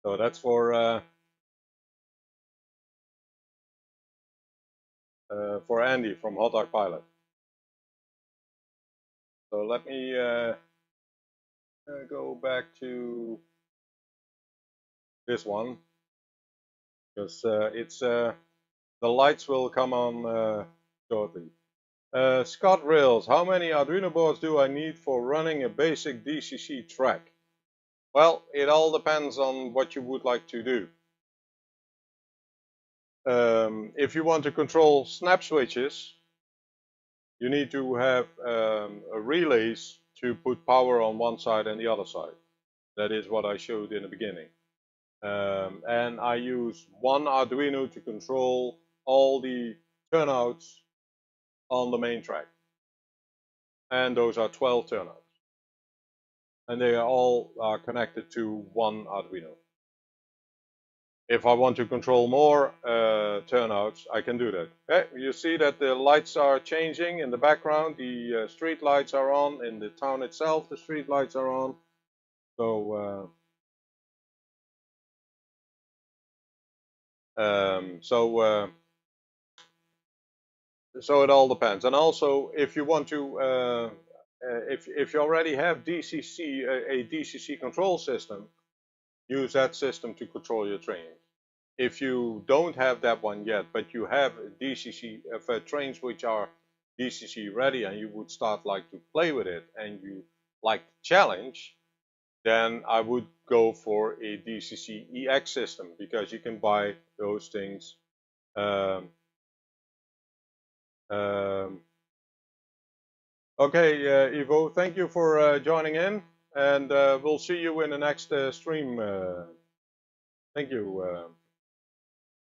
So that's for Andy from Hot Dog Pilot. So let me go back to this one, because it's the lights will come on shortly. Scott Rails, how many Arduino boards do I need for running a basic DCC track? Well, it all depends on what you would like to do. If you want to control snap switches, you need to have relays to put power on one side and the other side. That is what I showed in the beginning. And I use one Arduino to control all the turnouts on the main track. And those are 12 turnouts. And they are all connected to one Arduino. If I want to control more turnouts, I can do that. Okay, you see that the lights are changing in the background. The street lights are on. In the town itself, the street lights are on. So, so it all depends. And also, if you want to, if you already have DCC, a DCC control system, use that system to control your trains. If you don't have that one yet, but you have DCC trains which are DCC ready, and you would start like to play with it, and you like the challenge, then I would go for a DCC EX system, because you can buy those things. Okay, Ivo, thank you for joining in, and we'll see you in the next stream. Thank you.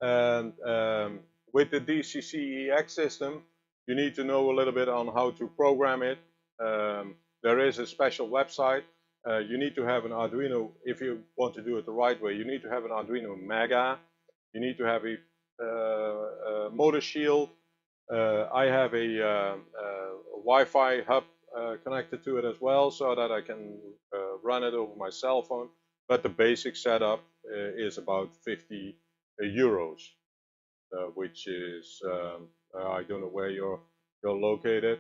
And with the DCC-EX system, you need to know a little bit on how to program it. There is a special website. You need to have an Arduino, if you want to do it the right way, you need to have an Arduino Mega. You need to have a motor shield. I have a Wi-Fi hub connected to it as well, so that I can run it over my cell phone. But the basic setup is about 50 euros, which is I don't know where you're located.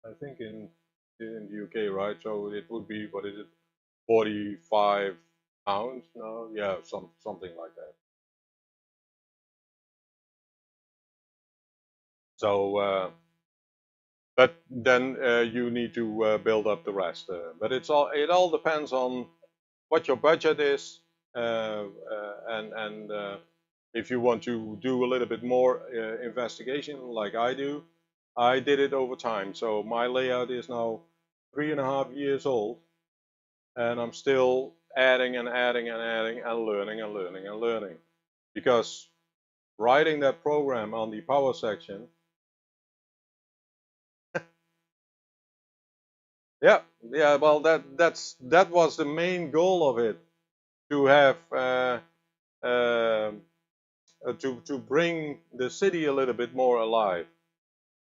I think in the UK, right? So it would be, what is it, 45 pounds? No, yeah, something like that. So, but then you need to build up the rest. But it all depends on what your budget is, and if you want to do a little bit more investigation like I do. I did it over time. So my layout is now 3.5 years old, and I'm still adding and adding and adding and learning and learning and learning. Because writing that program on the power section, yeah, well, that was the main goal of it, to have to bring the city a little bit more alive.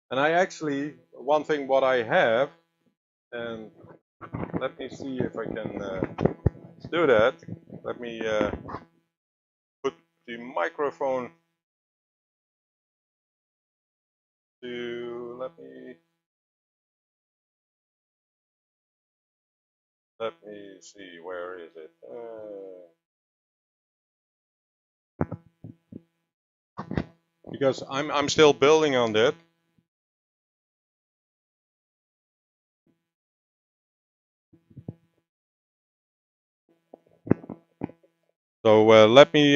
And I actually, one thing what I have, and let me see if I can do that. Let me put the microphone to, let me see, where is it? Because I'm still building on that. So let me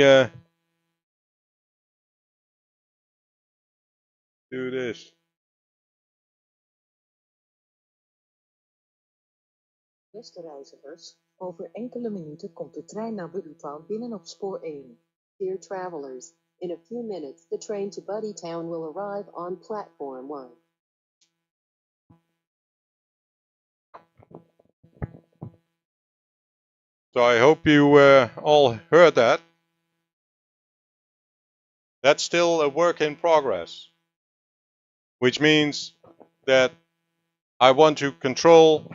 do this. Beste reizigers, over enkele minuten komt de trein naar Buddytown binnen op spoor 1. Dear travelers, in a few minutes the train to Buddytown will arrive on platform 1. So I hope you all heard that. That's still a work in progress, which means that I want to control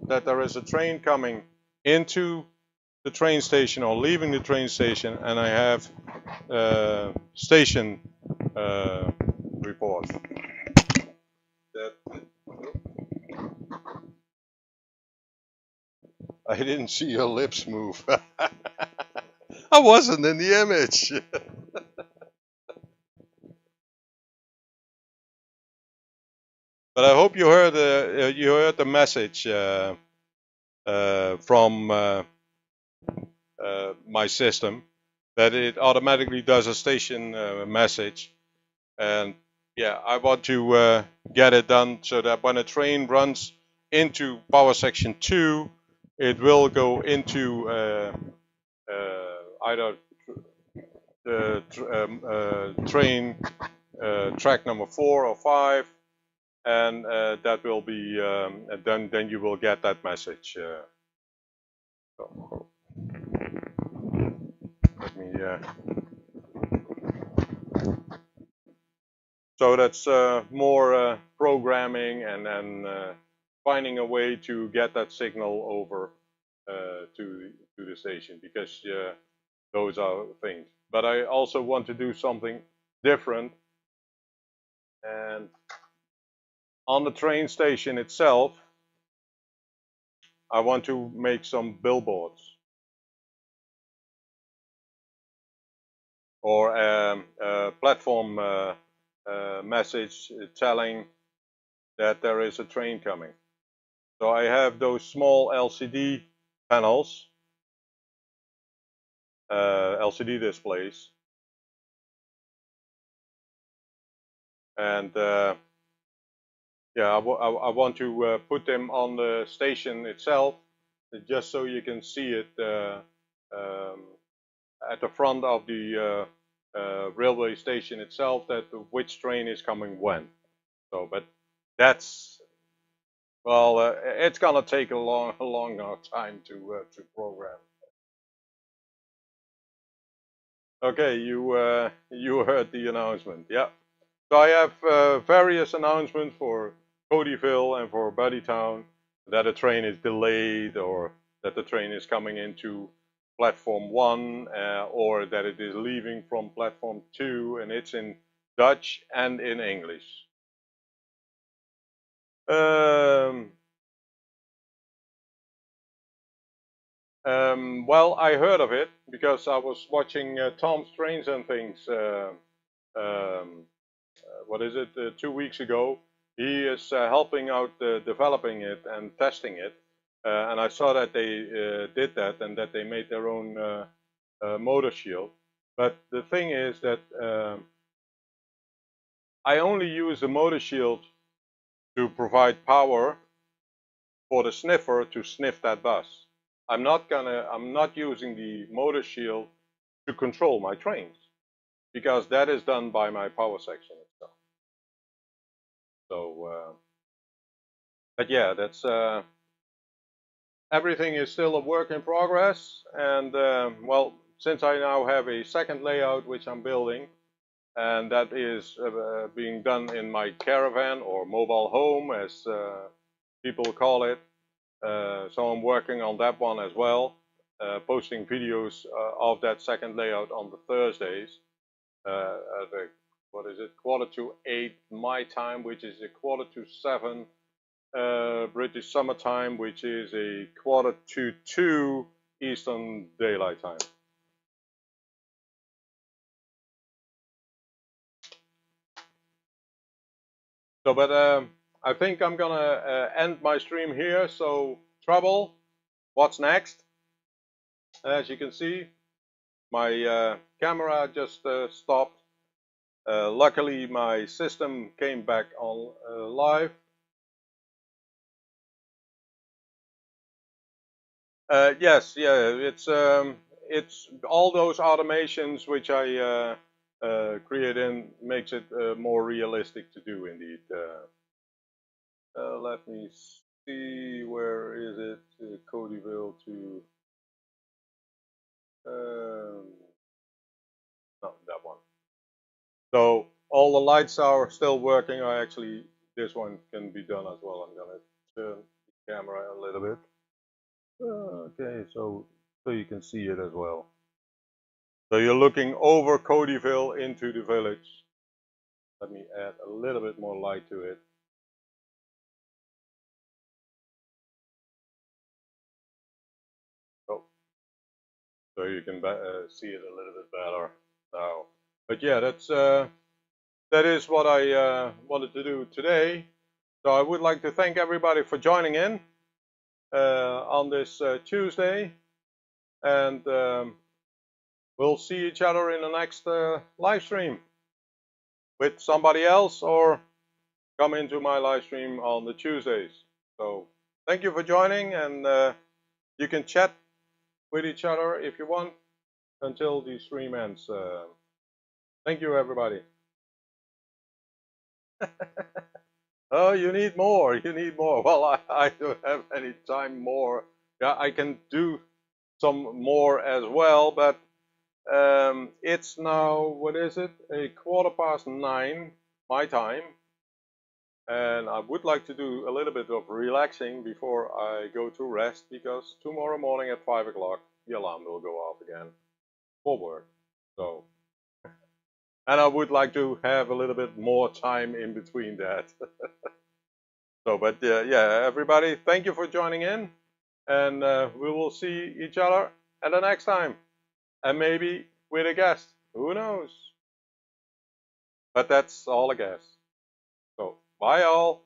that there is a train coming into the train station or leaving the train station, and I have station reports. I didn't see your lips move. I wasn't in the image. But I hope you heard the message from my system, that it automatically does a station message. And yeah, I want to get it done so that when a train runs into power section 2, it will go into either train track number 4 or 5, and that will be then you will get that message. So let me. So that's more programming and then finding a way to get that signal over to the station, because those are things. But I also want to do something different, and on the train station itself, I want to make some billboards or a platform message telling that there is a train coming. So I have those small LCD panels, LCD displays, and yeah, I want to put them on the station itself, just so you can see it at the front of the railway station itself, that which train is coming when. So, but that's, well, it's gonna take a long time to program. Okay, you heard the announcement, yeah. So I have various announcements for Codyville and for Buddytown, that a train is delayed, or that the train is coming into platform 1, or that it is leaving from platform 2, and it's in Dutch and in English. Well, I heard of it because I was watching Tom's Trains and Things, what is it, 2 weeks ago. He is helping out developing it and testing it. And I saw that they did that, and that they made their own motor shield. But the thing is that I only use the motor shield to provide power for the sniffer to sniff that bus. I'm not using the motor shield to control my trains, because that is done by my power section itself. So, but yeah, that's everything is still a work in progress. And well, since I now have a second layout which I'm building, and that is being done in my caravan or mobile home, as people call it. So I'm working on that one as well, posting videos of that second layout on the Thursdays at what is it, 7:45 my time, which is 6:45 British summer time, which is 1:45 Eastern Daylight Time. So, but I think I'm gonna end my stream here. So, trouble, what's next? As you can see, my camera just stopped. Luckily, my system came back on live. Yes, yeah, it's all those automations which I create in makes it more realistic to do indeed. Let me see, where is it? Codyville to no, that one. So all the lights are still working. This one can be done as well. I'm gonna turn the camera a little bit. Okay, so you can see it as well. So you're looking over Codyville into the village. Let me add a little bit more light to it. Oh, so you can see it a little bit better now. But yeah, that is what I wanted to do today. So I would like to thank everybody for joining in on this Tuesday, and we'll see each other in the next live stream with somebody else, or come into my live stream on the Tuesdays. So thank you for joining, and you can chat with each other if you want until the stream ends. Thank you, everybody. Oh, you need more. You need more. Well, I don't have any time more. Yeah, I can do some more as well, but it's now, what is it? 9:15 my time. And I would like to do a little bit of relaxing before I go to rest, because tomorrow morning at 5 o'clock the alarm will go off again for work. So, and I would like to have a little bit more time in between that. So, but yeah, everybody, thank you for joining in, and we will see each other at the next time, and maybe with a guest. Who knows? But that's all a guess. So, bye all.